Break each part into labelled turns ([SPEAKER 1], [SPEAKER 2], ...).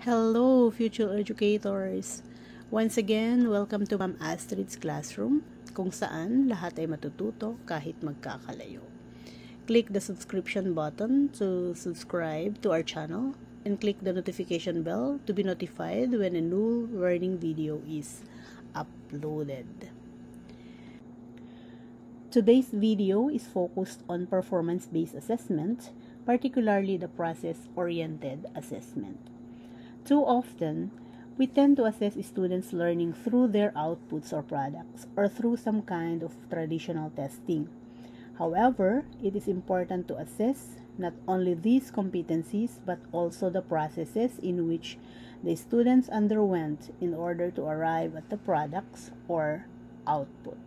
[SPEAKER 1] Hello, future educators! Once again, welcome to Ma'am Astrid's Classroom, kung saan lahat ay matututo kahit magkakalayo. Click the subscription button to subscribe to our channel and click the notification bell to be notified when a new learning video is uploaded. Today's video is focused on performance-based assessment, particularly the process-oriented assessment. Too often, we tend to assess students' learning through their outputs or products, or through some kind of traditional testing. However, it is important to assess not only these competencies, but also the processes in which the students underwent in order to arrive at the products or output.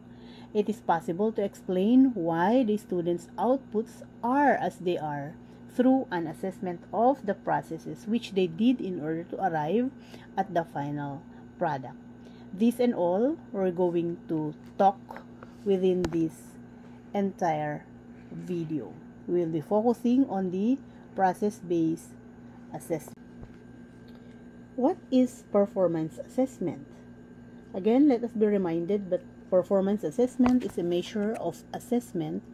[SPEAKER 1] It is possible to explain why the students' outputs are as they are through an assessment of the processes which they did in order to arrive at the final product. This and all we're going to talk within this entire video. We'll be focusing on the process-based assessment. What is performance assessment? Again, let us be reminded that performance assessment is a measure of assessment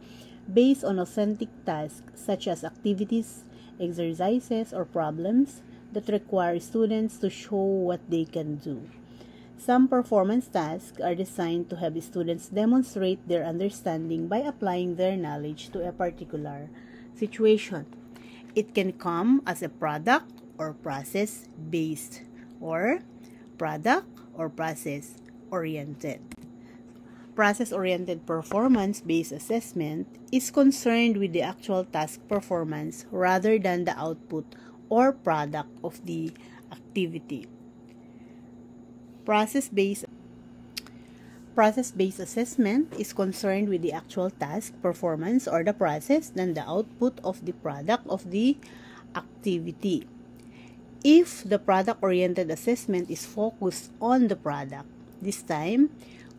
[SPEAKER 1] based on authentic tasks such as activities, exercises, or problems that require students to show what they can do. Some performance tasks are designed to have students demonstrate their understanding by applying their knowledge to a particular situation. It can come as a product or process-based, or product or process-oriented. Process-oriented performance-based assessment is concerned with the actual task performance rather than the output or product of the activity. Process-based assessment is concerned with the actual task performance or the process than the output of the product of the activity. If the product-oriented assessment is focused on the product, this time,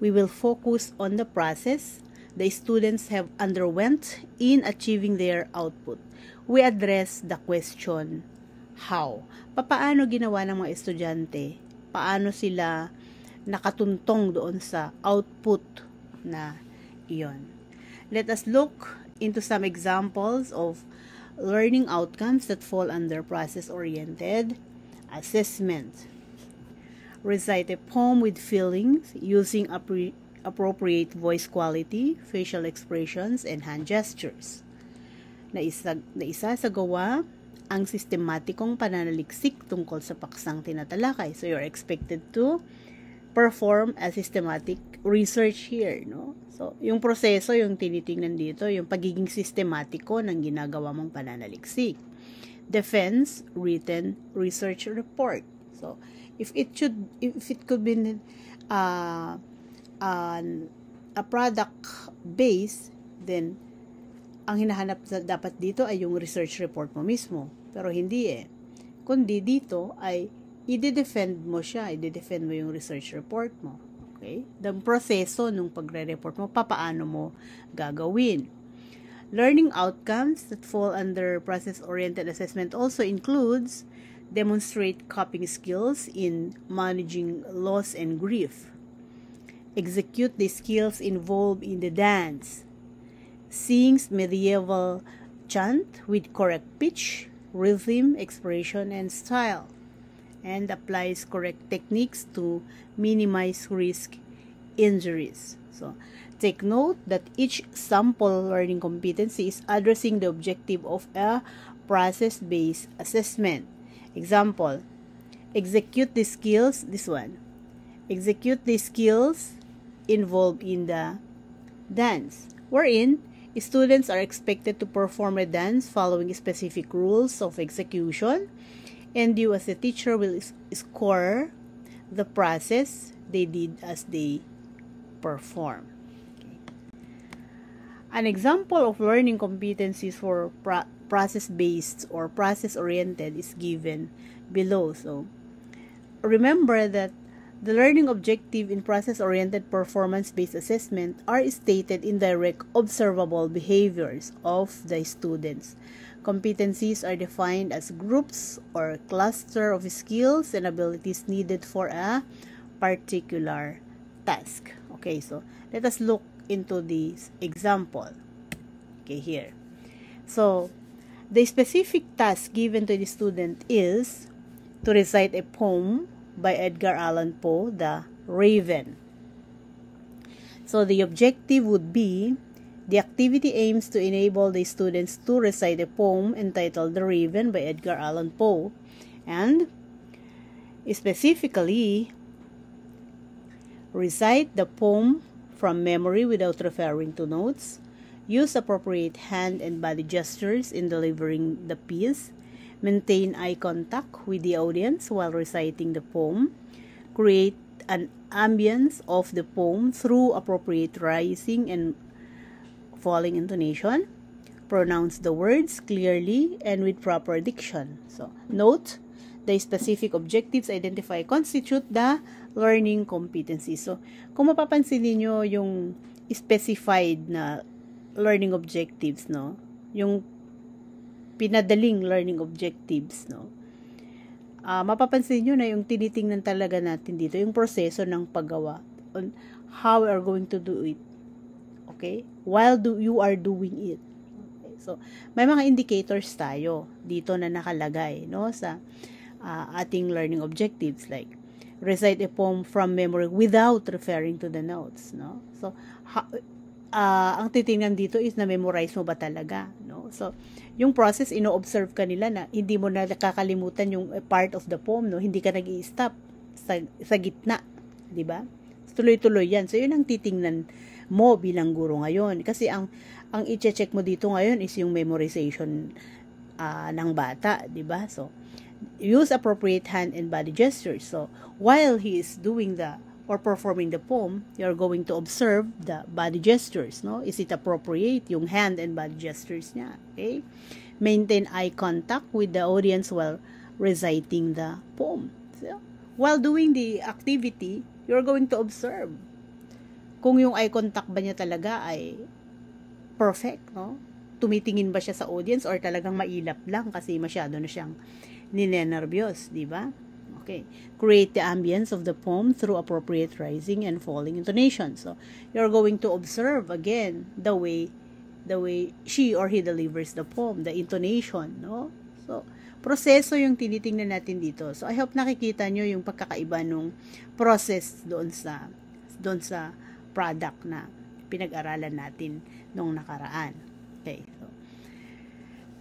[SPEAKER 1] we will focus on the process the students have underwent in achieving their output. We address the question, how? Paano ginawa ng mga estudyante? Paano sila nakatuntong doon sa output na iyon? Let us look into some examples of learning outcomes that fall under process-oriented assessment. Recite a poem with feelings using appropriate voice quality, facial expressions, and hand gestures. Naisasagawa ang sistematikong pananaliksik tungkol sa paksang tinatalakay. So, you're expected to perform a systematic research here, no? So, yung proseso, yung tinitingnan dito, yung pagiging sistematiko ng ginagawa mong pananaliksik. Defense written research report. So, if it could be a product base, then ang hinahanap dapat dito ay yung research report mo mismo. Pero hindi kundi dito ay i-defend mo siya, i-defend mo yung research report mo. Okay? The proseso nung pagre-report mo, paano mo gagawin. Learning outcomes that fall under process-oriented assessment also includes demonstrate coping skills in managing loss and grief. Execute the skills involved in the dance. Sings medieval chant with correct pitch, rhythm, expression, and style. And applies correct techniques to minimize risk injuries. So, take note that each sample learning competency is addressing the objective of a process-based assessment. Example, execute the skills, this one. Execute the skills involved in the dance, wherein students are expected to perform a dance following specific rules of execution, and you as a teacher will score the process they did as they perform. Okay. An example of learning competencies for process-based or process-oriented is given below. So, remember that The learning objective in process-oriented performance-based assessment are stated in direct observable behaviors of the students. Competencies are defined as groups or cluster of skills and abilities needed for a particular task. Okay, so let us look into this example. Okay, here. So, the specific task given to the student is to recite a poem by Edgar Allan Poe, The Raven. So, the objective would be, the activity aims to enable the students to recite a poem entitled The Raven by Edgar Allan Poe, and specifically, recite the poem from memory without referring to notes, use appropriate hand and body gestures in delivering the piece, maintain eye contact with the audience while reciting the poem, create an ambience of the poem through appropriate rising and falling intonation, pronounce the words clearly and with proper diction. So, note, the specific objectives identified constitute the learning competencies. So, kung mapapansin niyo yung specified na learning objectives, no? Yung pinadaling learning objectives, no? Mapapansin nyo na yung tinitingnan talaga natin dito, yung proseso ng paggawa, on how we are going to do it. Okay? While you are doing it. Okay? So, may mga indicators tayo dito na nakalagay, no? Sa ating learning objectives, like recite a poem from memory without referring to the notes, no? So, ang titingnan dito is na-memorize mo ba talaga, no? So, yung process, ino-observe ka nila na hindi mo na nakakalimutan yung part of the poem, no? Hindi ka nag-i-stop sa gitna, di ba? Tuloy-tuloy yan. So, yun ang titingnan mo bilang guro ngayon. Kasi ang i-check mo dito ngayon is yung memorization ng bata, di ba? So, use appropriate hand and body gestures. So, while he is doing or performing the poem, you're going to observe the body gestures, no? Is it appropriate, yung hand and body gestures niya, okay? Maintain eye contact with the audience while reciting the poem. So, while doing the activity, you're going to observe kung yung eye contact ba niya talaga ay perfect, no? Tumitingin ba siya sa audience or talagang mailap lang kasi masyado na siyang ninenervyos, di ba? Okay. Create the ambience of the poem through appropriate rising and falling intonation. So, you're going to observe again the way she or he delivers the poem, the intonation, no? So, proseso yung tinitingnan natin dito. So, I hope nakikita nyo yung pagkakaiba nung process doon sa product na pinag-aralan natin nung nakaraan. Okay. So,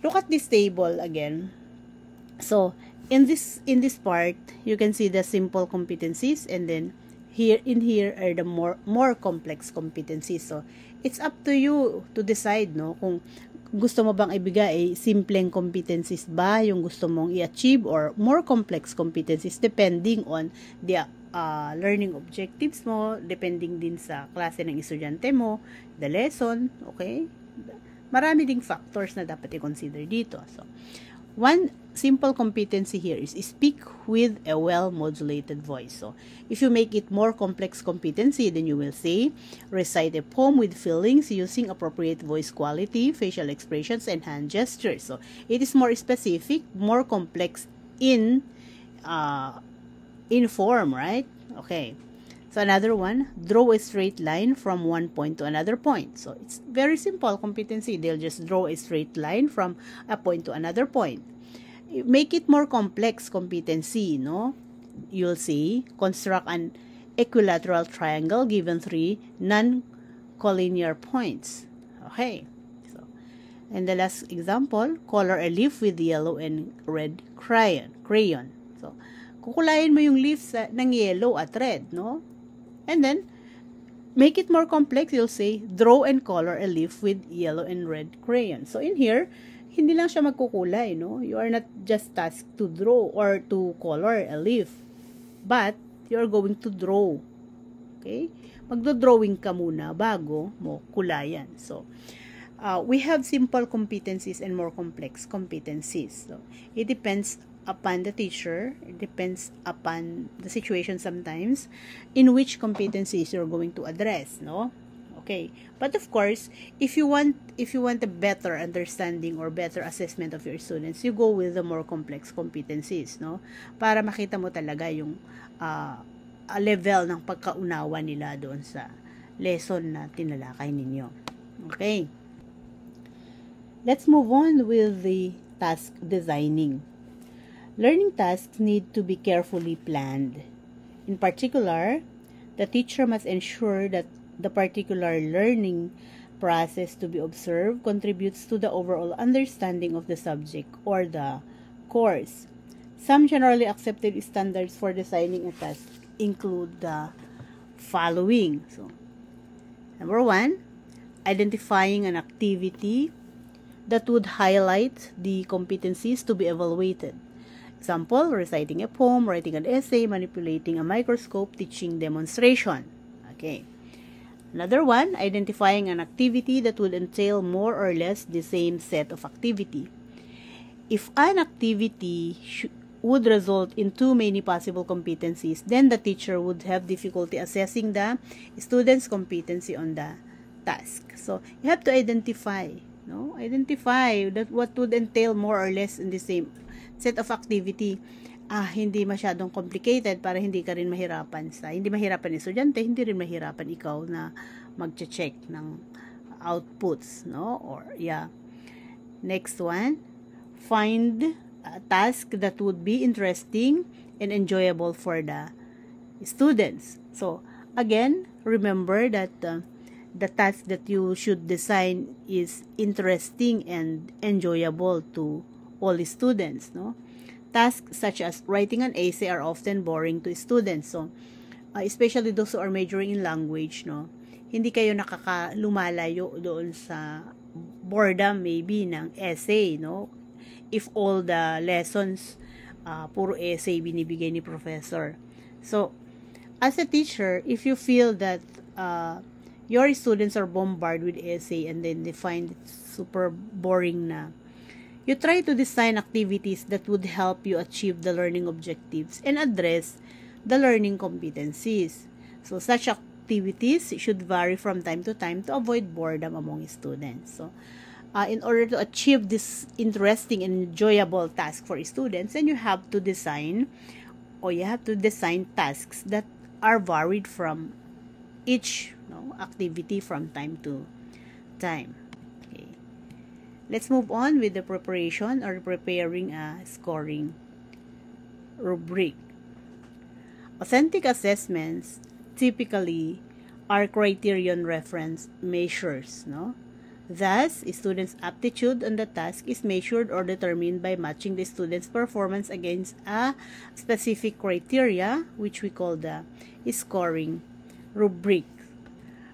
[SPEAKER 1] look at this table again. So, in this part, you can see the simple competencies, and then here are the more complex competencies. So, it's up to you to decide, no, kung gusto mo bang ibigay simpleng competencies ba yung gusto mong i-achieve, or more complex competencies depending on the learning objectives mo, depending din sa klase ng estudyante mo, the lesson, okay? Marami ding factors na dapat i-consider dito. So, one simple competency here is speak with a well-modulated voice. So, if you make it more complex competency, then you will say, recite a poem with feelings using appropriate voice quality, facial expressions, and hand gestures. So, it is more specific, more complex in form, right? Okay. So, another one, draw a straight line from one point to another point. So, it's very simple competency. They'll just draw a straight line from a point to another point. Make it more complex competency, no? You'll see, construct an equilateral triangle given 3 non-collinear points. Okay. So, and the last example, color a leaf with yellow and red crayon. So, kukulayin mo yung leaf ng yellow at red, no? And then, make it more complex, you'll say, draw and color a leaf with yellow and red crayon. So, in here, hindi lang siya magkukulay, no? You are not just tasked to draw or to color a leaf, but you're going to draw. Okay? Magdo-drawing ka muna bago mo kulayan. So, we have simple competencies and more complex competencies. So, it depends upon the teacher. It depends upon the situation sometimes in which competencies you're going to address, no? Okay. But of course, if you want a better understanding or better assessment of your students, you go with the more complex competencies, no? Para makita mo talaga yung level ng pagkaunawa nila doon sa lesson na tinalakay ninyo. Okay. Let's move on with the task designing. Learning tasks need to be carefully planned. In particular, the teacher must ensure that the particular learning process to be observed contributes to the overall understanding of the subject or the course. Some generally accepted standards for designing a task include the following. So, number 1, identifying an activity that would highlight the competencies to be evaluated. Example, reciting a poem, writing an essay, manipulating a microscope, teaching demonstration. Okay. Another one, identifying an activity that would entail more or less the same set of activity. If an activity would result in too many possible competencies, then the teacher would have difficulty assessing the student's competency on the task. So, you have to identify that what would entail more or less in the same set of activity. Hindi masyadong complicated para hindi ka rin mahirapan hindi mahirapan yung estudyante, hindi rin mahirapan ikaw na magche-check ng outputs, no? Or next one, find a task that would be interesting and enjoyable for the students. So, again, remember that the task that you should design is interesting and enjoyable to all students, no? Tasks such as writing an essay are often boring to students. So, especially those who are majoring in language, no? Hindi kayo lumalayo doon sa boredom maybe ng essay, no? If all the lessons puro essay binibigay ni professor. So, as a teacher, if you feel that your students are bombarded with essay and then they find it super boring na, you try to design activities that would help you achieve the learning objectives and address the learning competencies. So, such activities should vary from time to time to avoid boredom among students. So, in order to achieve this interesting and enjoyable task for students, then you have to design tasks that are varied from each activity from time to time. Okay. Let's move on with the preparation or preparing a scoring rubric. Authentic assessments typically are criterion reference measures, no? Thus, a student's aptitude on the task is measured or determined by matching the student's performance against a specific criteria, which we call the scoring rubric.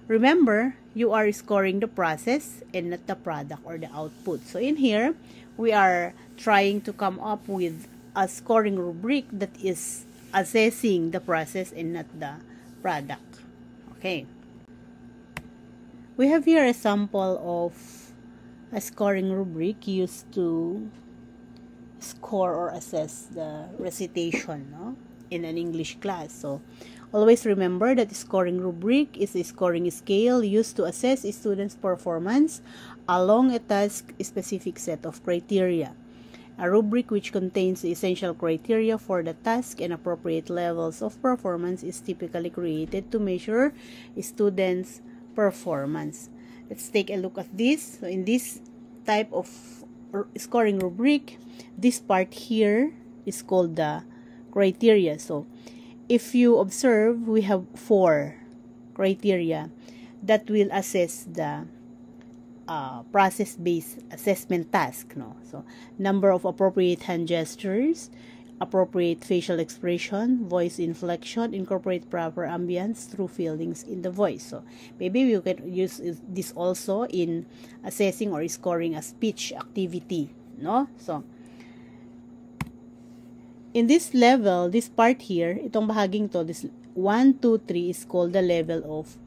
[SPEAKER 1] Remember, you are scoring the process and not the product or the output. So, in here, we are trying to come up with a scoring rubric that is assessing the process and not the product. Okay. We have here a sample of a scoring rubric used to score or assess the recitation, no? In an English class. So, always remember that the scoring rubric is a scoring scale used to assess a student's performance along a task-specific set of criteria. A rubric which contains the essential criteria for the task and appropriate levels of performance is typically created to measure a student's performance. Let's take a look at this. So, in this type of scoring rubric, this part here is called the criteria. So, if you observe, we have 4 criteria that will assess the process-based assessment task, no? So, number of appropriate hand gestures, appropriate facial expression, voice inflection, incorporate proper ambience through feelings in the voice. So, maybe you can use this also in assessing or scoring a speech activity, no? So, in this level, this part here, itong bahaging to, this 1, 2, 3 is called the level of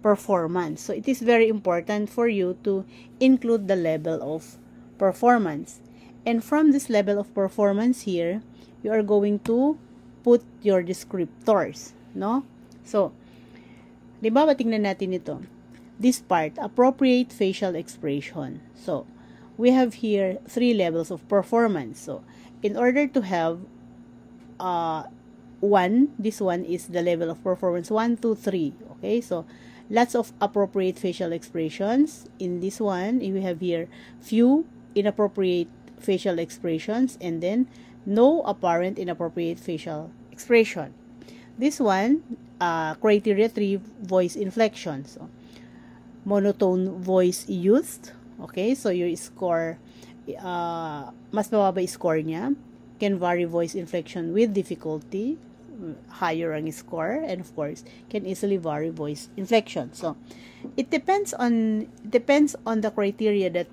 [SPEAKER 1] performance. So, it is very important for you to include the level of performance. And from this level of performance here, you are going to put your descriptors, no? So, di ba, tingnan natin ito. This part, appropriate facial expression. So, we have here 3 levels of performance. So, in order to have this one is the level of performance 1, 2, 3. Okay, so lots of appropriate facial expressions. In this one, we have here few inappropriate facial expressions, and then no apparent inappropriate facial expression. This one, criteria 3, voice inflection. So, monotone voice used. Okay, so your score, mas mababa score niya. Can vary voice inflection with difficulty. Higher ang score, and of course, can easily vary voice inflection. So, it depends on the criteria that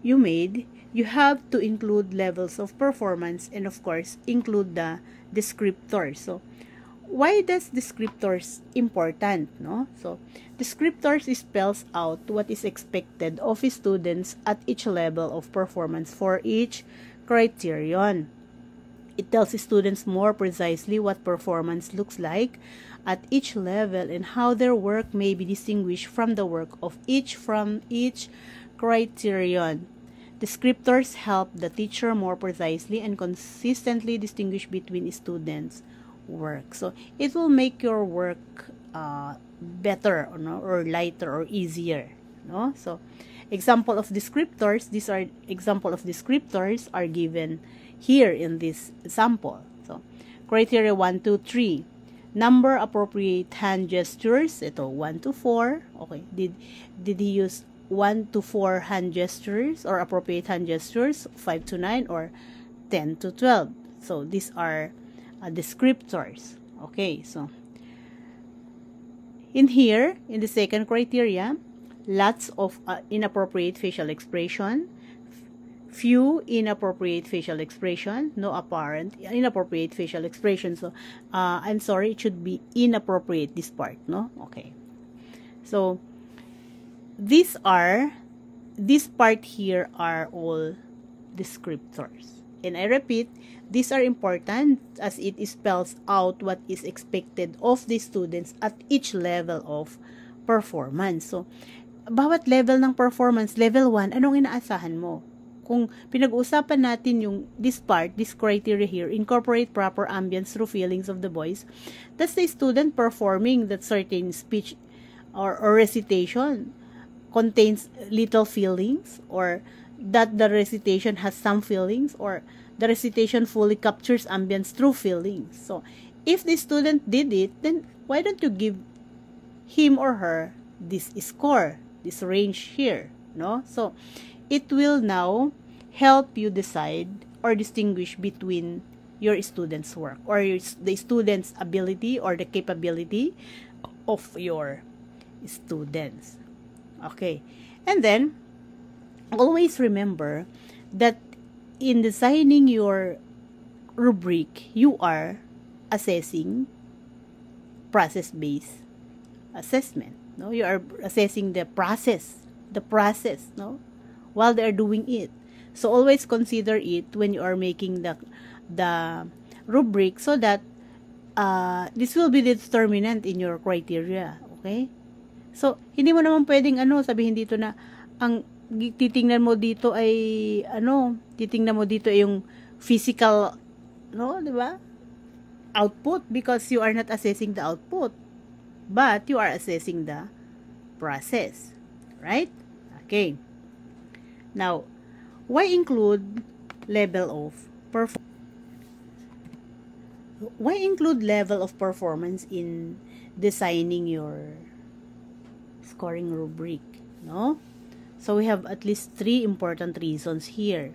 [SPEAKER 1] you made. You have to include levels of performance, and of course, include the descriptors. So, why does descriptors important, no? So, descriptors spells out what is expected of students at each level of performance for each criterion. It tells students more precisely what performance looks like at each level and how their work may be distinguished from the work of each criterion. Descriptors help the teacher more precisely and consistently distinguish between students' work. So, it will make your work better, or lighter, or easier. No? So, example of descriptors, example of descriptors are given here in this sample. So, criteria 1, 2, 3. Number appropriate hand gestures. Ito, 1 to 4. Okay. Did he use 1 to 4 hand gestures or appropriate hand gestures? 5 to 9 or 10 to 12. So, these are descriptors. Okay. So, in here, in the second criteria, lots of inappropriate facial expression. Few inappropriate facial expression, no apparent inappropriate facial expression. So, I'm sorry, it should be inappropriate, this part, no? Okay. So, this part here are all descriptors. And I repeat, these are important as it spells out what is expected of the students at each level of performance. So, bawat level ng performance, level 1, anong inaasahan mo? Kung pinag-uusapan natin yung this criteria here, incorporate proper ambience through feelings of the voice, that's the student performing that certain speech or recitation contains little feelings, or that the recitation has some feelings, or the recitation fully captures ambience through feelings. So, if the student did it, then why don't you give him or her this score, this range here, no? So, it will now help you decide or distinguish between your student's work, or the student's ability or the capability of your students. Okay. And then, always remember that in designing your rubric, you are assessing process-based assessment. No, you are assessing the process, no, while they are doing it. So always consider it when you are making the rubric, so that this will be the determinant in your criteria. Okay? So, hindi mo naman pwedeng sabihin dito na ang titingnan mo dito ay yung physical, no, di ba? Output, because you are not assessing the output, but you are assessing the process, right? Okay. Now, why include level of performance? Why include level of performance in designing your scoring rubric, no? So we have at least 3 important reasons here.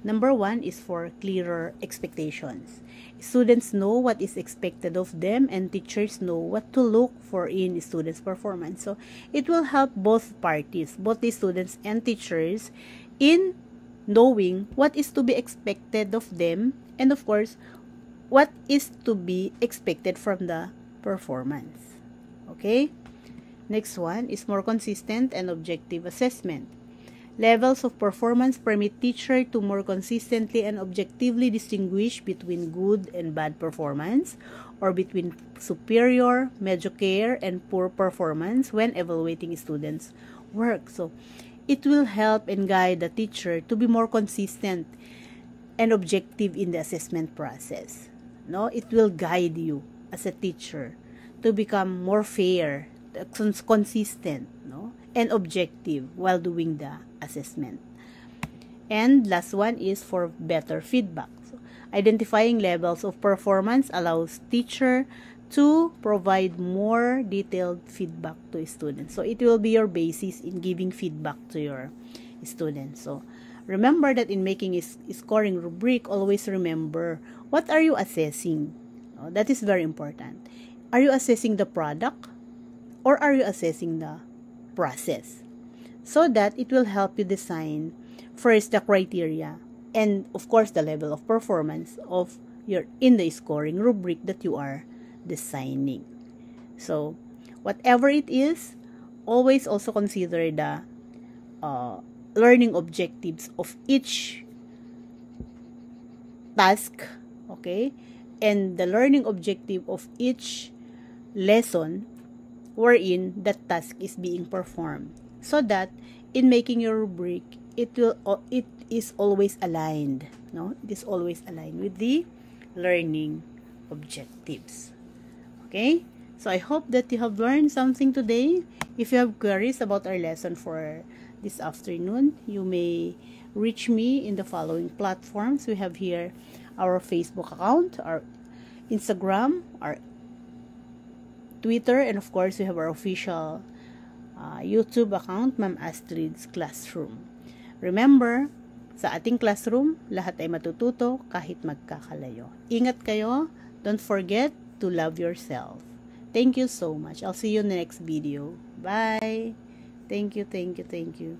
[SPEAKER 1] Number 1 is for clearer expectations. Students know what is expected of them, and teachers know what to look for in students' performance. So it will help both parties, both the students and teachers, in knowing what is to be expected of them, and of course, what is to be expected from the performance. Okay? Next one is more consistent and objective assessment. Levels of performance permit teacher to more consistently and objectively distinguish between good and bad performance, or between superior, mediocre, and poor performance when evaluating students' work. So, it will help and guide the teacher to be more consistent and objective in the assessment process. No, it will guide you as a teacher to become more fair, consistent, no, and objective while doing the assessment. And last one is for better feedback. So, identifying levels of performance allows teacher to provide more detailed feedback to students. So it will be your basis in giving feedback to your students. So remember that in making a scoring rubric, always remember, what are you assessing? That is very important. Are you assessing the product, or are you assessing the process? So that it will help you design first the criteria and of course the level of performance of your in the scoring rubric that you are designing. So whatever it is, always also consider the learning objectives of each task, okay, and the learning objective of each lesson wherein that task is being performed, so that in making your rubric, it is always aligned, no, it is always aligned with the learning objectives. Okay, so I hope that you have learned something today. If you have queries about our lesson for this afternoon, you may reach me in the following platforms. We have here our Facebook account, our Instagram, our Twitter, and of course, we have our official YouTube account, Ma'am Astrid's Classroom. Remember, sa ating classroom, lahat ay matututo kahit magkakalayo. Ingat kayo. Don't forget to love yourself. Thank you so much. I'll see you in the next video. Bye. Thank you, thank you, thank you.